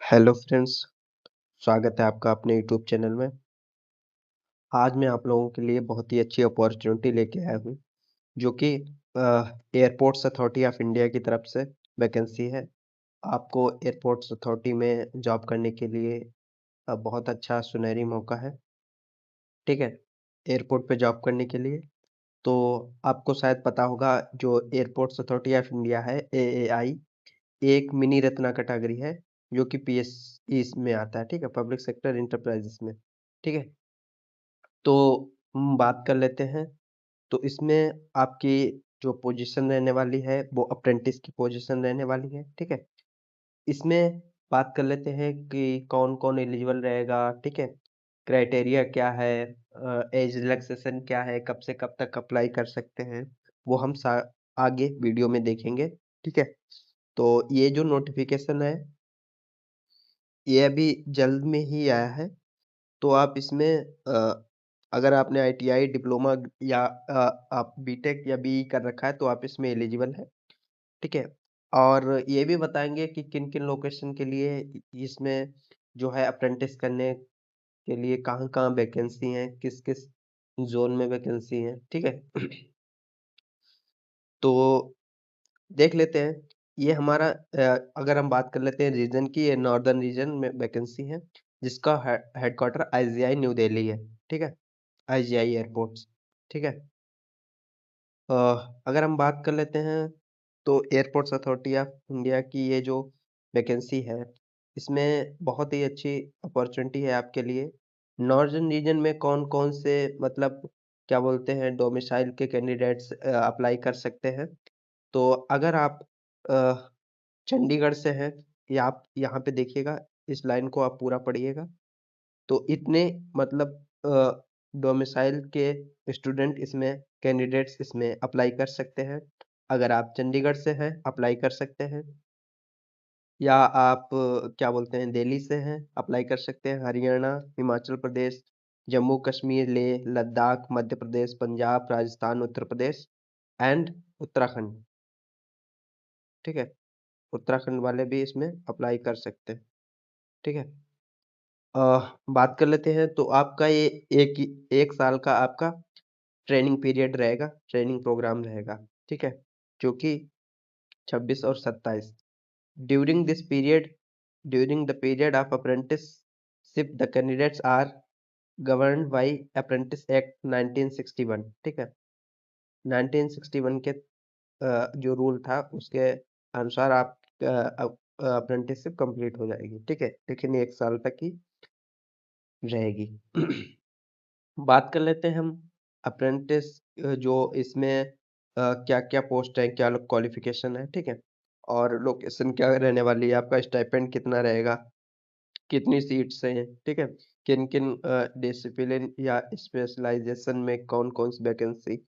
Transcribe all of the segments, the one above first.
Hello friends, स्वागत है आपका अपने यूट्यूब चैनल में। आज मैं आप लोगों के लिए बहुत ही अच्छी अपॉर्चुनिटी लेके आया हूँ, जो कि एयरपोर्ट्स अथॉरिटी ऑफ इंडिया की तरफ से वैकेंसी है। आपको एयरपोर्ट्स अथॉरिटी में जॉब करने के लिए बहुत अच्छा सुनहरी मौका है, ठीक है? एयरपोर्ट पे जॉब करने के लिए। तो आपको शायद पता होगा जो एयरपोर्ट्स अथॉरिटी ऑफ इंडिया है, एएआई, एक मिनी रत्ना कैटेगरी है, जो कि पीएसई में आता है, ठीक है? पब्लिक सेक्टर एंटरप्राइजेस में, ठीक है? तो हम बात कर लेते हैं। तो इसमें आपकी जो पोजीशन रहने वाली है वो अप्रेंटिस की पोजीशन रहने वाली है, ठीक है? इसमें बात कर लेते हैं कि कौन-कौन एलिजिबल रहेगा, ठीक है? क्राइटेरिया क्या है, एज रिलैक्सेशन क्या है, कब से कब तक अप्लाई कर सकते हैं, वो हम आगे वीडियो में देखेंगे, ठीक है? तो ये जो नोटिफिकेशन है, ये अभी जल्द में ही आया है। तो आप इसमें अगर आपने आईटीआई डिप्लोमा या आप बीटेक या बीई कर रखा है तो आप इसमें एलिजिबल है, ठीक है? और ये भी बताएंगे कि किन किन लोकेशन के लिए इसमें जो है अप्रेंटिस करने के लिए कहाँ कहाँ वैकेंसी हैं, किस किस जोन में वैकेंसी हैं, ठीक है? तो देख लेते हैं। ये हमारा अगर हम बात कर लेते हैं रीजन की, ये नॉर्दर्न रीजन में वैकेंसी है, जिसका हेडक्वार्टर आईजीआई न्यू दिल्ली है, ठीक है? आईजीआई एयरपोर्ट्स, ठीक है? अ, अगर हम बात कर लेते हैं तो एयरपोर्ट्स अथॉरिटी ऑफ इंडिया की ये जो वैकेंसी है, इसमें बहुत ही अच्छी अपॉर्चुनिटी है आपके लिए। नॉर्दर्न रीजन में कौन-कौन से मतलब क्या बोलते हैं डोमिसाइल के कैंडिडेट्स अप्लाई कर सकते हैं। तो अगर आप अ, चंडीगढ़ से हैं या आप यहाँ पे देखिएगा, इस लाइन को आप पूरा पढ़िएगा। तो इतने मतलब डोमिसाइल के स्टूडेंट इसमें कैंडिडेट्स इसमें अप्लाई कर सकते हैं। अगर आप चंडीगढ़ से हैं अप्लाई कर सकते हैं, या आप क्या बोलते हैं दिल्ली से हैं अप्लाई कर सकते हैं। हरियाणा, हिमाचल प्रदेश, जम्मू कश्मीर, लेह, लद्दाख, मध्य प्रदेश, पंजाब, राजस्थान, उत्तर प्रदेश एंड उत्तराखंड, ठीक है? उत्तराखंड वाले भी इसमें अप्लाई कर सकते हैं, ठीक है? अ, बात कर लेते हैं तो आपका ये एक साल का आपका ट्रेनिंग पीरियड रहेगा, ट्रेनिंग प्रोग्राम रहेगा, ठीक है? जो कि 26 और 27 during this period during the period of apprenticeship the candidates are governed by apprentice act 1961, ठीक है? 1961 के जो रूल था उसके अनुसार आप अप्रेंटिसशिप कंप्लीट हो जाएगी, ठीक है? लेकिन ये 1 साल तक ही रहेगी। बात कर लेते हैं हम अप्रेंटिस जो इसमें क्या-क्या पोस्ट है, क्या क्वालिफिकेशन है, ठीक है? और लोकेशन क्या रहने वाली है, आपका स्टाइपेंड कितना रहेगा, कितनी सीट्स हैं, ठीक है? किन-किन डिसिप्लिन या स्पेशलाइजेशन में कौन-कौन सी वैकेंसी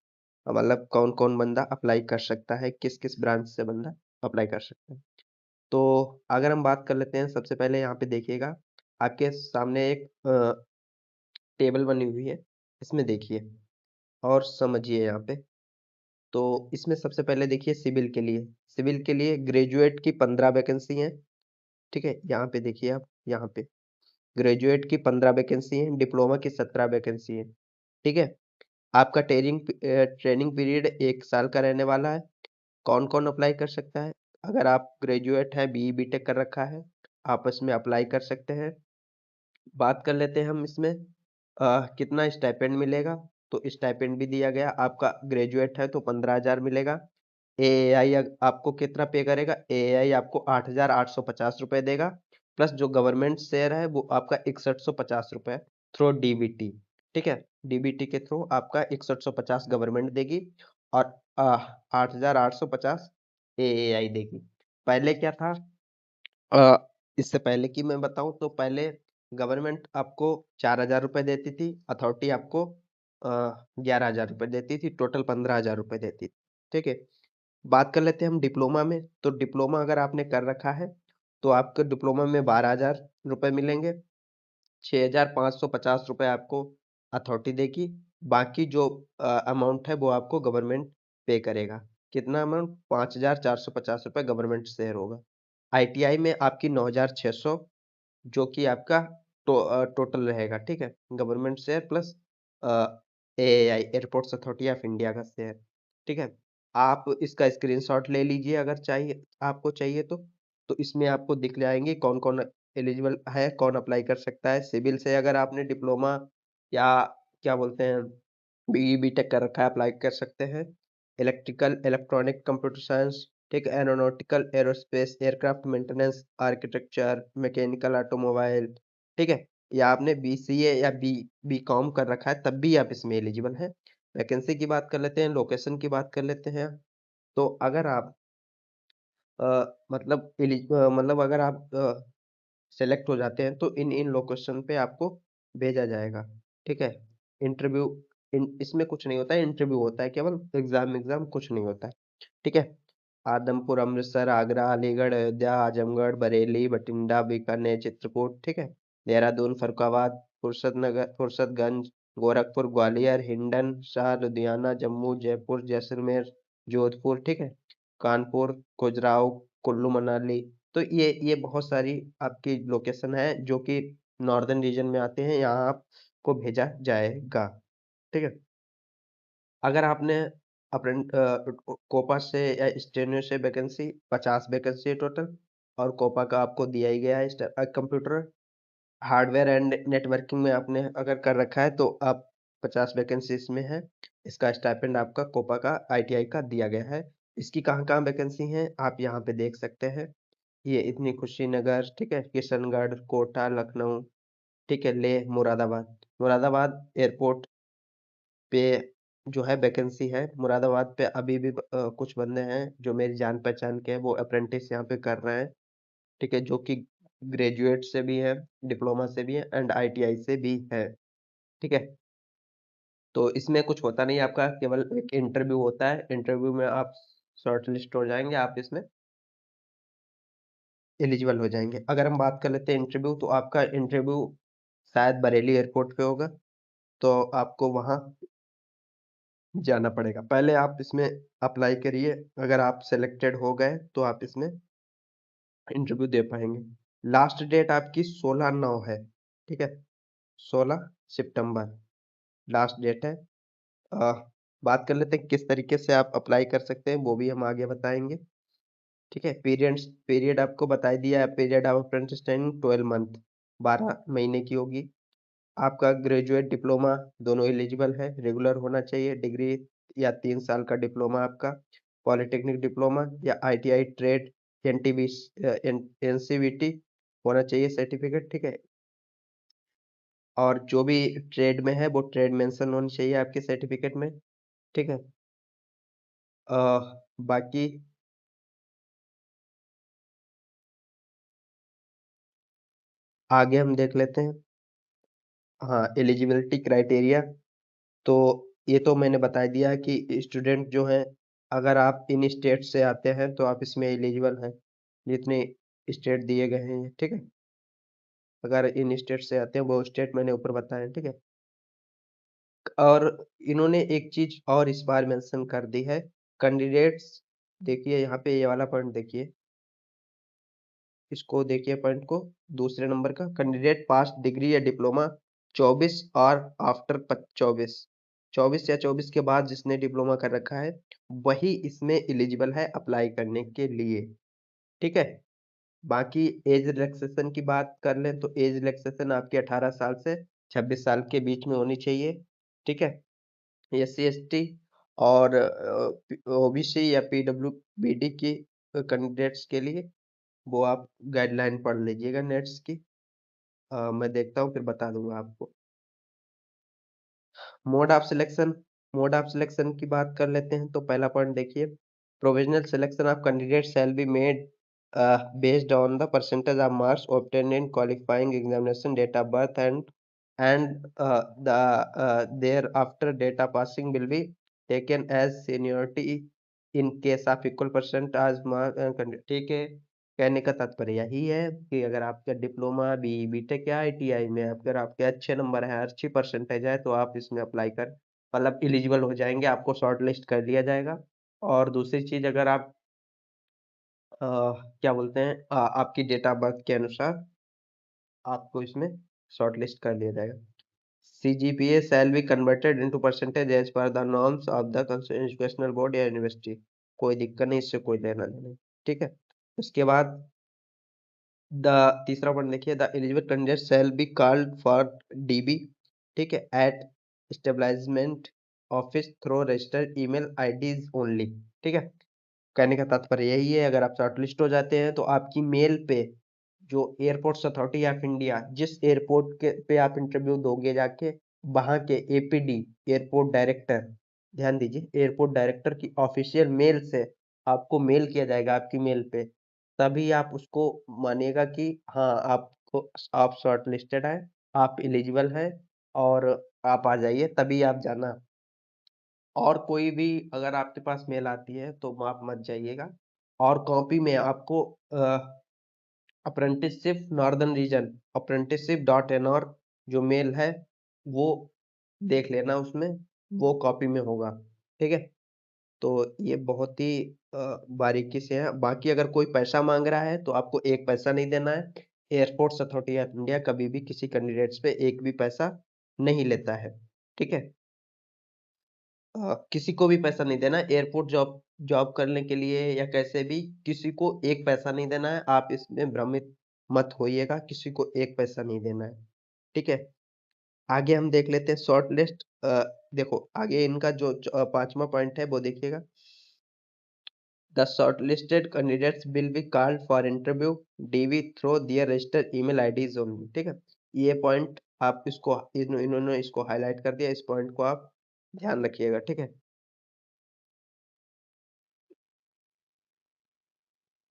मतलब कौन-कौन बंदा अप्लाई कर सकता है, किस-किस ब्रांच से बंदा अप्लाई कर सकता है। तो अगर हम बात कर लेते हैं सबसे पहले यहाँ पे देखिएगा, आपके सामने एक टेबल बनी हुई है, इसमें देखिए और समझिए यहाँ पे। तो इसमें सबसे पहले देखिए सिविल के लिए ग्रेजुएट की 15 वैकेंसी हैं, ठीक है? यहाँ पे देखिए आप, यहाँ पे ग्रेजुएट की 15 वैकेंसी हैं, डिप्लोमा की 17 वैकेंसी हैं, ठीक है? आपका ट्रेनिंग पीरियड 1 साल का रहने वाला है। कौन-कौन अप्लाई कर सकता है? अगर आप ग्रेजुएट हैं, बीई, बीटेक कर रखा है, आप इसमें अप्लाई कर सकते हैं। बात कर लेते हैं हम इसमें कितना स्टाइपेंड मिलेगा, तो स्टाइपेंड भी दिया गया। आपका ग्रेजुएट है तो 15,000 मिलेगा। एएआई आपको कितना पे करेगा? एएआई आपको 8,850 रुपए देगा, प्लस जो गवर्नमेंट शेयर है वो आपका 6150 रुपए थ्रू डीबीटी, ठीक है? डीबीटी के थ्रू आपका 6150 गवर्नमेंट देगी और 8,850 एएआई देगी। पहले क्या था? इससे पहले की मैं बताऊँ तो पहले गवर्नमेंट आपको 4,000 रुपए देती थी, अथॉरिटी आपको 11,000 रुपए देती थी, टोटल 15,000 रुपए देती थी, ठीक है? बात कर लेते हैं हम डिप्लोमा में, तो डिप्लोमा अगर आपने कर रखा है, तो आपको डिप्लोमा में 12,000 रुपए मिलेंगे, 6,550 रुपए आपको अथॉरिटी देगी, बाकी जो अमाउंट है वो आपको गवर्नमेंट पे करेगा। कितना अमाउंट? 5,450 रुपए गवर्नमेंट शेयर होगा। आईटीआई में आपकी 9,600 जो कि आपका टोटल रहेगा, ठीक है? Government share plus AAI airports authority of India का शेयर, ठीक है? आप इसका स्क्रीनशॉट ले लीजिए अगर चाहिए, आपको चाहिए तो इसमें आपको दिख जाएंगे कौन कौन एलिजिबल है, कौन अप्लाई कर सकता है। सिविल से अगर आपने डिप्लोमा या क्या बोलते हैं बीई बीटेक कर रखा है, अप्लाई कर सकते हैं। इलेक्ट्रिकल इलेक्ट्रॉनिक कंप्यूटर साइंस, ठीक है? Aeronautical aerospace aircraft maintenance architecture mechanical automobile, ठीक है? या आपने बीसीए या बीकॉम कर रखा है तब भी आप इसमें एलिजिबल हैं। वैकेंसी की बात कर लेते हैं, लोकेशन की बात कर लेते हैं। तो अगर आप मतलब अगर आप सेलेक्ट हो जाते हैं तो इन इन लोकेशन पे आपको भेजा जाएगा, ठीक है? इंटरव्यू इसमें कुछ नहीं होता है, इंटरव्यू होता है केवल, एग्जाम एग्जाम कुछ नहीं होता है, ठीक है? आदमपुर अमृतसर आगरा अलीगढ़ अयोध्या आजमगढ़ बरेली बठिंडा बीकानेर चित्रकूट, ठीक है? देहरादून फरुखाबाद फुर्सतगंज गोरखपुर ग्वालियर हिंडन शाह लुधियाना जम्मू जयपुर जैसलमेर जोधपुर, ठीक है? कानपुर खजुराहो कुल्लू मनाली। तो ये बहुत सारी आपकी लोकेशन है जो कि नॉर्दर्न रीजन में आते हैं, यहाँ आपको भेजा जाएगा, ठीक है? अगर आपने कोपा से या स्टेनो से वैकेंसी 50 वैकेंसी है टोटल, और कोपा का आपको दिया ही गया है कंप्यूटर हार्डवेयर एंड नेटवर्किंग में आपने अगर कर रखा है तो आप 50 वैकेंसी इसमें है। इसका स्टाइपेंड आपका कोपा का आईटीआई का दिया गया है। इसकी कहाँ कहाँ वैकेंसी है आप यहाँ पे देख सकते हैं। ये इतनी कुशीनगर, ठीक है? किशनगढ़ कोटा लखनऊ, ठीक है? लेह मुरादाबाद। मुरादाबाद एयरपोर्ट पे जो है वैकेंसी है मुरादाबाद पे अभी भी कुछ बंदे हैं जो मेरी जान पहचान के हैं, वो अप्रेंटिस यहाँ पे कर रहे हैं, ठीक है? जो कि ग्रेजुएट से भी है डिप्लोमा से भी है एंड आईटीआई से भी है, ठीक है? तो इसमें कुछ होता नहीं है, आपका केवल एक इंटरव्यू होता है, इंटरव्यू में आप शॉर्ट लिस्ट हो जाएंगे, आप इसमें एलिजिबल हो जाएंगे। अगर हम बात कर लेते हैं इंटरव्यू, तो आपका इंटरव्यू शायद बरेली एयरपोर्ट पे होगा, तो आपको वहाँ जाना पड़ेगा। पहले आप इसमें अप्लाई करिए, अगर आप सिलेक्टेड हो गए तो आप इसमें इंटरव्यू दे पाएंगे। लास्ट डेट आपकी 16/9 है, ठीक है? 16 सितंबर लास्ट डेट है। अ, बात कर लेते हैं किस तरीके से आप अप्लाई कर सकते हैं, वो भी हम आगे बताएंगे, ठीक है? पीरियड आपको बता दिया है, period of apprentice training 12 month 12 महीने की होगी। आपका ग्रेजुएट डिप्लोमा दोनों एलिजिबल है, रेगुलर होना चाहिए, डिग्री या 3 साल का डिप्लोमा आपका, पॉलिटेक्निक डिप्लोमा या आईटीआई ट्रेड एनटीबी एनसीवीटी होना चाहिए सर्टिफिकेट, ठीक है? और जो भी ट्रेड में है वो ट्रेड मेंशन होनी चाहिए आपके सर्टिफिकेट में, ठीक है? बाकी आगे हम देख लेते हैं। हाँ, एलिजिबिलिटी क्राइटेरिया, तो ये तो मैंने बता दिया कि स्टूडेंट जो है, अगर आप इन स्टेट से आते हैं तो आप इसमें एलिजिबल हैं, जितने स्टेट दिए गए हैं, ठीक है? अगर इन स्टेट से आते हैं, वो स्टेट मैंने ऊपर बताया, ठीक है? और इन्होंने एक चीज और इस बार मेंशन कर दी है, कैंडिडेट्स, देखिए यहाँ पे ये वाला पॉइंट देखिए, इसको देखिए पॉइंट को, दूसरे नंबर का, कैंडिडेट पास डिग्री या डिप्लोमा 24 और आफ्टर 24 या 24 के बाद जिसने डिप्लोमा कर रखा है वही इसमें एलिजिबल है अप्लाई करने के लिए, ठीक है? बाकी एज रिलैक्सेशन की बात कर लें तो एज रिलैक्सेशन आपकी 18 साल से 26 साल के बीच में होनी चाहिए, ठीक है? एससी एसटी और ओबीसी या पीडब्ल्यूबीडी की कैंडिडेट्स के लिए वो आप गाइडलाइन पढ़ लीजिएगा नेट्स की। मैं देखता हूँ फिर बता दूंगा आपको। Mode of selection, mode of selection की बात कर लेते हैं तो पहला पॉइंट देखिए, provisional selection of candidate shall be made based on the percentage of marks obtained in qualifying examination date of birth and thereafter data passing will be taken as seniority in case of equal percent as mark ठीक है? कहने का तात्पर्य यही है कि अगर आपका डिप्लोमा बी बीटेक या आईटीआई में अगर आपके अच्छे नंबर है, अच्छी परसेंटेज है, तो आप इसमें अप्लाई कर मतलब एलिजिबल हो जाएंगे, आपको शॉर्ट लिस्ट कर लिया जाएगा। और दूसरी चीज, अगर आप क्या बोलते हैं आपकी डेट ऑफ बर्थ के अनुसार आपको इसमें शॉर्ट लिस्ट कर लिया जाएगा। CGPA shall be converted into percentage as per the norms of the educational board या यूनिवर्सिटी। कोई दिक्कत नहीं, इससे कोई लेना देना नहीं। ठीक है, उसके बाद द तीसरा पॉइंट देखिए, the eligible candidate shall be called for DB, ठीक है, at establishment office through registered email IDs only. ठीक है, कहने का तात्पर्य यही है, अगर आप शॉर्टलिस्ट हो जाते हैं तो आपकी मेल पे जो एयरपोर्ट्स अथॉरिटी ऑफ इंडिया, जिस एयरपोर्ट के पे आप इंटरव्यू दोगे जाके, वहां के APD, एयरपोर्ट डायरेक्टर, ध्यान दीजिए, एयरपोर्ट डायरेक्टर की ऑफिशियल मेल से आपको मेल किया जाएगा आपकी मेल पे, तभी आप उसको मानिएगा कि हाँ आपको, आप शॉर्ट लिस्टेड है, आप एलिजिबल हैं और आप आ जाइए, तभी आप जाना। और कोई भी अगर आपके पास मेल आती है तो आप मत जाइएगा। और कॉपी में आपको अप्रेंटिसशिप नॉर्दर्न रीजन, apprenticeship.nr जो मेल है वो देख लेना, उसमें वो कॉपी में होगा। ठीक है, तो ये बहुत ही बारीकी से है। बाकी अगर कोई पैसा मांग रहा है तो आपको एक पैसा नहीं देना है। एयरपोर्ट्स अथॉरिटी ऑफ इंडिया कभी भी किसी कैंडिडेट्स पे एक भी पैसा नहीं लेता है। ठीक है, किसी को भी पैसा नहीं देना है, एयरपोर्ट जॉब जॉब करने के लिए या कैसे भी, किसी को एक पैसा नहीं देना है। आप इसमें भ्रमित मत होइएगा, किसी को एक पैसा नहीं देना है। ठीक है, आगे हम देख लेते हैं शॉर्ट लिस्ट। देखो आगे इनका जो पांचवा पॉइंट है वो देखिएगा, the shortlisted candidates will be called for interview DV through their registered email IDs only. ठीक है, ये पॉइंट आप इसको इन्होंने इसको हाईलाइट कर दिया, इस पॉइंट को आप ध्यान रखिएगा। ठीक है,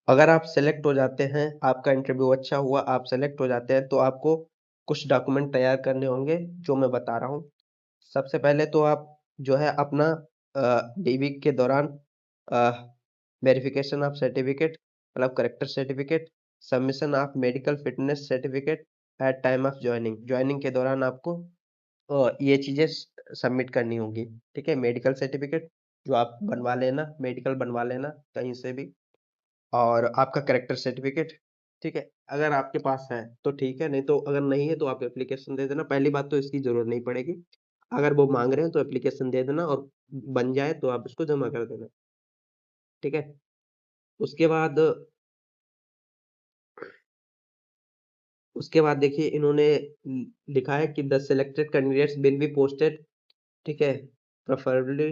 अगर आप सेलेक्ट हो जाते हैं, आपका इंटरव्यू अच्छा हुआ, आप सेलेक्ट हो जाते हैं, तो आपको कुछ डॉक्यूमेंट तैयार करने होंगे जो मैं बता रहा हूँ। सबसे पहले तो आप जो है अपना DV के दौरान वेरिफिकेशन ऑफ सर्टिफिकेट, मतलब character certificate, submission of medical fitness certificate at time of joining, joining के दौरान आपको ये चीजें सबमिट करनी होगी। ठीक है, मेडिकल सर्टिफिकेट जो आप बनवा लेना, मेडिकल बनवा लेना कहीं से भी, और आपका करेक्टर सर्टिफिकेट। ठीक है, अगर आपके पास है तो ठीक है, नहीं तो अगर नहीं है तो आप एप्लीकेशन दे देना। पहली बात तो इसकी जरूरत नहीं पड़ेगी, अगर वो मांग रहे हैं तो एप्लीकेशन दे देना, और बन जाए तो आप इसको जमा कर देना। ठीक है, उसके बाद उसके बाद देखिए इन्होंने लिखा है कि the selected candidates will be posted, ठीक है, preferably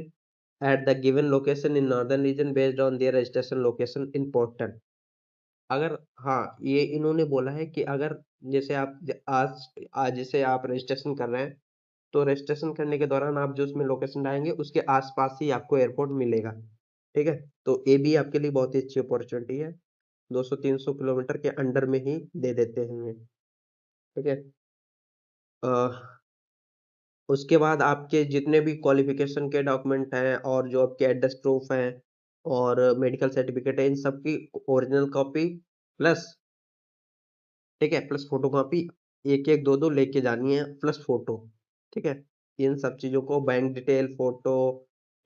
at the given location in northern region based on their registration location in portal. अगर, हाँ, ये इन्होंने बोला है कि अगर जैसे आप आज जैसे आप रजिस्ट्रेशन कर रहे हैं, तो रजिस्ट्रेशन करने के दौरान आप जो उसमें लोकेशन डालेंगे उसके आसपास ही आपको एयरपोर्ट मिलेगा। ठीक है, तो ये भी आपके लिए बहुत ही अच्छी अपॉर्चुनिटी है, 200-300 किलोमीटर के अंडर में ही दे देते हैं हमें। ठीक है, अ, उसके बाद आपके जितने भी क्वालिफिकेशन के डॉक्यूमेंट हैं और जो आपके एड्रेस प्रूफ हैं और मेडिकल सर्टिफिकेट है, इन सब की ओरिजिनल कॉपी प्लस, ठीक है, प्लस फोटोकॉपी एक एक दो दो लेके जानी है, प्लस फोटो। ठीक है, इन सब चीजों को, बैंक डिटेल, फोटो,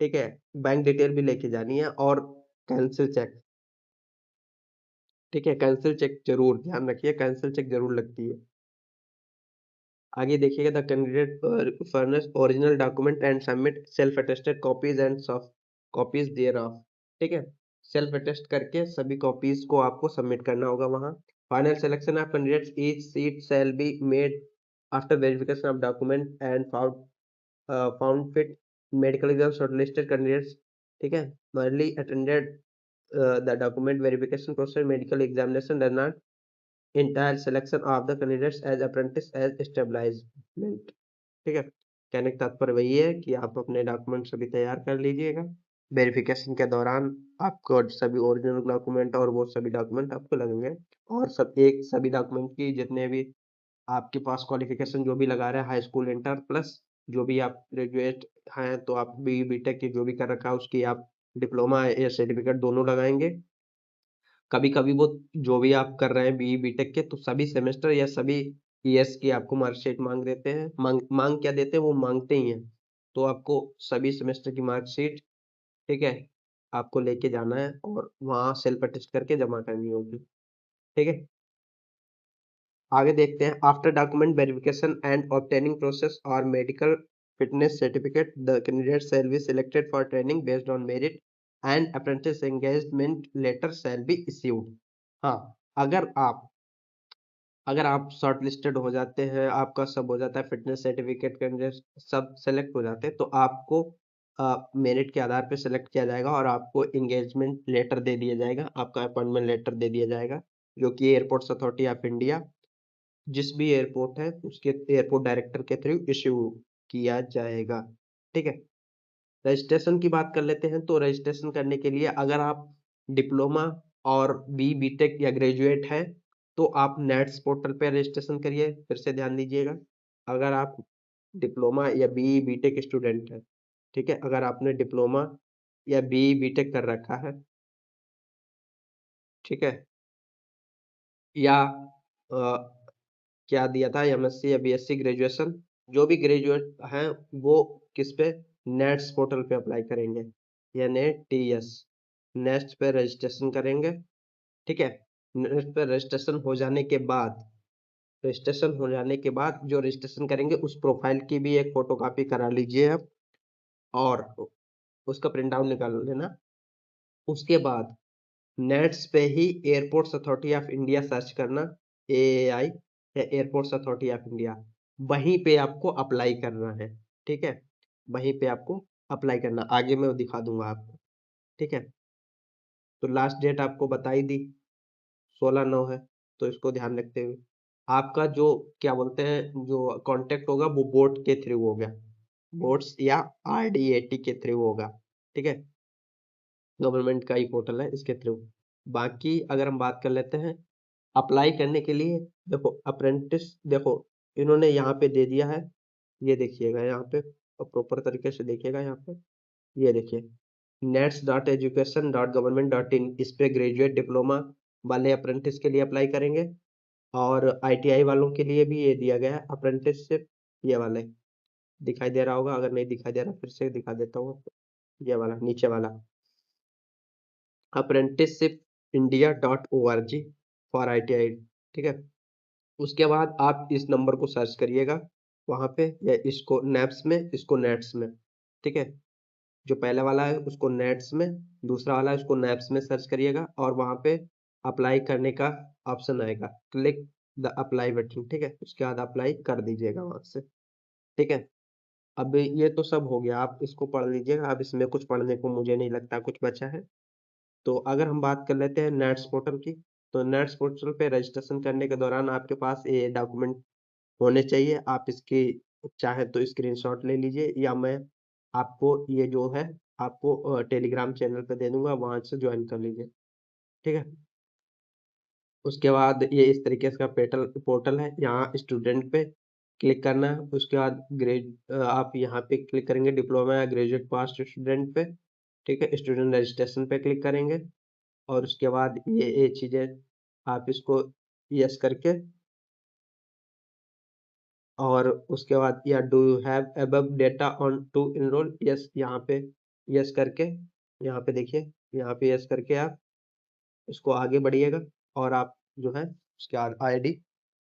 ठीक है, बैंक डिटेल भी लेके जानी है, और कैंसिल चेक। ठीक है, कैंसिल चेक जरूर ध्यान रखिए, कैंसिल चेक जरूर लगती है। आगे देखिएगा, the candidate furnish original document and submit self attested copies and soft copies thereof. ठीक है, सेल्फ अटेस्ट करके सभी कॉपीज को आपको सबमिट करना होगा वहां। Final selection of candidates, each seat shall be made after verification of document and found fit medical exam shortlisted candidates. ठीक है, merely attended the document verification process, medical examination does not entire selection of the candidates as apprentice as establishment। ठीक है, कहने का तात्पर्य वही है कि आप अपने डॉक्यूमेंट सभी तैयार कर लीजिएगा, वेरिफिकेशन के दौरान आपको सभी ओरिजिनल डॉक्यूमेंट और वो सभी डॉक्यूमेंट आपको लगेंगे, और सभी डॉक्यूमेंट की जितने भी आपके पास क्वालिफिकेशन जो भी लगा रहे हैं, हाई स्कूल इंटर प्लस जो भी आप ग्रेजुएट हैं, तो आप BTech की जो भी कर रखा है उसकी आप डिप्लोमा या सर्टिफिकेट दोनों लगाएंगे। कभी कभी वो जो भी आप कर रहे हैं BTech के, तो सभी सेमेस्टर या सभी ईयर्स की आपको मार्कशीट मांग देते हैं, मांग क्या देते हैं, वो मांगते ही हैं। तो आपको सभी सेमेस्टर की मार्कशीट, ठीक है, आपको लेके जाना है और वहाँ सेल्फ अटेस्ट करके जमा करनी होगी। ठीक है, आगे देखते हैं, after document verification and obtaining process और medical fitness certificate the candidate shall be selected for training based on merit and apprentice engagement letter shall be issued. हाँ, अगर आप अगर आप शॉर्ट लिस्टेड हो जाते हैं, आपका सब हो जाता है, फिटनेस सर्टिफिकेट कैंडिडेट सब सेलेक्ट हो जाते हैं, तो आपको मेरिट के आधार पे सेलेक्ट किया जाएगा और आपको एंगेजमेंट लेटर दे दिया जाएगा, आपका अपॉइंटमेंट लेटर दे दिया जाएगा, जो कि एयरपोर्ट्स अथॉरिटी ऑफ इंडिया जिस भी एयरपोर्ट है उसके एयरपोर्ट डायरेक्टर के थ्रू इश्यू किया जाएगा। ठीक है। रजिस्ट्रेशन की बात कर लेते हैं, तो रजिस्ट्रेशन करने के लिए अगर आप डिप्लोमा और बीटेक या ग्रेजुएट हैं तो आप नेट्स पोर्टल पे रजिस्ट्रेशन करिए। फिर से ध्यान दीजिएगा, अगर आप डिप्लोमा या बीटेक स्टूडेंट हैं, ठीक है, अगर आपने डिप्लोमा या बीटेक कर रखा है, ठीक है, या क्या दिया था, एमएससी या बीएससी ग्रेजुएशन, जो भी ग्रेजुएट हैं वो किस पे, नेट्स पोर्टल पे अप्लाई करेंगे, NATS, नेक्स्ट पे रजिस्ट्रेशन करेंगे। ठीक है। नेक्स्ट पे रजिस्ट्रेशन हो जाने के बाद जो रजिस्ट्रेशन करेंगे उस प्रोफाइल की भी एक फोटोकॉपी करा लीजिए आप, और उसका प्रिंट आउट निकाल लेना। उसके बाद नेट्स पे ही airports authority of India search करना, AAI या एयरपोर्ट्स अथॉरिटी ऑफ इंडिया, वहीं पे आपको अप्लाई करना है। ठीक है, वहीं पे आपको अप्लाई करना, आगे मैं दिखा दूंगा आपको। ठीक है, तो लास्ट डेट आपको बताई दी 16/9 है, तो इसको ध्यान रखते हुए आपका जो क्या बोलते हैं जो कांटेक्ट होगा वो बोट के थ्रू होगा, बोट्स या RDAT के थ्रू होगा। ठीक है, गवर्नमेंट का ही पोर्टल है, इसके थ्रू। बाकी अगर हम बात कर लेते हैं अप्लाई करने के लिए, देखो अप्रेंटिस, देखो इन्होंने यहाँ पे दे दिया है, ये देखिएगा यहाँ पे, और प्रॉपर तरीके से देखिएगा यहाँ पे, ये देखिए nets.education.government.in, इस पे ग्रेजुएट डिप्लोमा वाले अप्रेंटिस के लिए अप्लाई करेंगे, और ITI वालों के लिए भी ये दिया गया है अप्रेंटिसशिप, ये वाले दिखाई दे रहा होगा, अगर नहीं दिखाई दे रहा फिर से दिखा देता हूँ, ये वाला नीचे वाला apprenticeshipindia.org फॉर ITI। ठीक है, उसके बाद आप इस नंबर को सर्च करिएगा वहां पे, या इसको नैप्स में, इसको नेट्स में। ठीक है, जो पहले वाला है उसको नेट्स में, दूसरा वाला है उसको नैप्स में सर्च करिएगा, और वहां पे अप्लाई करने का ऑप्शन आएगा, क्लिक द अप्लाई बटन। ठीक है, उसके बाद अप्लाई कर दीजिएगा वहां से। ठीक है, अब ये तो सब हो गया, आप इसको पढ़ लीजिएगा, अब इसमें कुछ पढ़ने को मुझे नहीं लगता कुछ बचा है। तो अगर हम बात कर लेते हैं नेट्स पोर्टल की, तो नेट्स पोर्टल पे रजिस्ट्रेशन करने के दौरान आपके पास ये डॉक्यूमेंट होने चाहिए, आप इसकी चाहे तो स्क्रीनशॉट ले लीजिए, या मैं आपको ये जो है आपको टेलीग्राम चैनल पे दे दूंगा, वहां से ज्वाइन कर लीजिए। ठीक है, उसके बाद ये इस तरीके से का पेटल पोर्टल है, यहाँ स्टूडेंट पे क्लिक करना है, उसके बाद आप यहाँ पे क्लिक करेंगे डिप्लोमा या ग्रेजुएट पास स्टूडेंट पे। ठीक है, स्टूडेंट रजिस्ट्रेशन पे क्लिक करेंगे, और उसके बाद ये चीजें आप इसको यस करके, और उसके बाद या do you have above data on to enrol, yes यहाँ पे यस करके, यहाँ पे देखिए, यहाँ पे यस करके आप इसको आगे बढ़िएगा, और आप जो है उसके बाद ID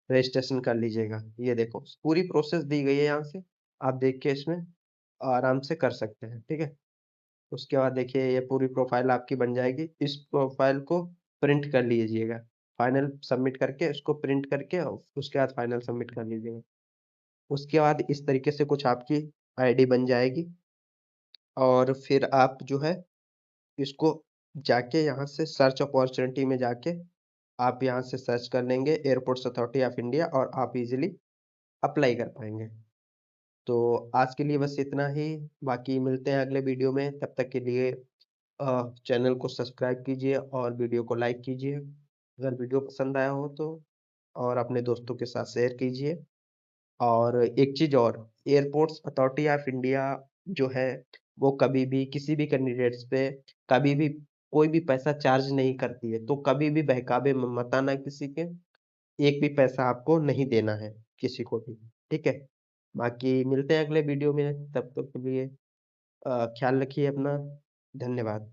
रजिस्ट्रेशन कर लीजिएगा। ये देखो पूरी प्रोसेस दी गई है यहाँ से, आप देख के इसमें आराम से कर सकते हैं। ठीक है, उसके बाद देखिए ये पूरी प्रोफाइल आपकी बन जाएगी, इस प्रोफाइल को प्रिंट कर लीजिएगा, फाइनल सबमिट करके उसको प्रिंट करके, और उसके बाद फाइनल सबमिट कर लीजिएगा। उसके बाद इस तरीके से कुछ आपकी ID बन जाएगी, और फिर आप जो है इसको जाके यहाँ से सर्च अपॉर्चुनिटी में जाके आप यहाँ से सर्च कर लेंगे एयरपोर्ट्स अथॉरिटी ऑफ इंडिया, और आप इजीली अप्लाई कर पाएंगे। तो आज के लिए बस इतना ही, बाकी मिलते हैं अगले वीडियो में, तब तक के लिए चैनल को सब्सक्राइब कीजिए और वीडियो को लाइक कीजिए अगर वीडियो पसंद आया हो तो, और अपने दोस्तों के साथ शेयर कीजिए। और एक चीज और, एयरपोर्ट्स अथॉरिटी ऑफ इंडिया जो है वो कभी भी किसी भी कैंडिडेट्स पे कभी भी कोई भी पैसा चार्ज नहीं करती है, तो कभी भी बहकावे में मत आना किसी के, एक भी पैसा आपको नहीं देना है किसी को भी। ठीक है, बाकी मिलते हैं अगले वीडियो में, तब तक के लिए ख्याल रखिए अपना। धन्यवाद।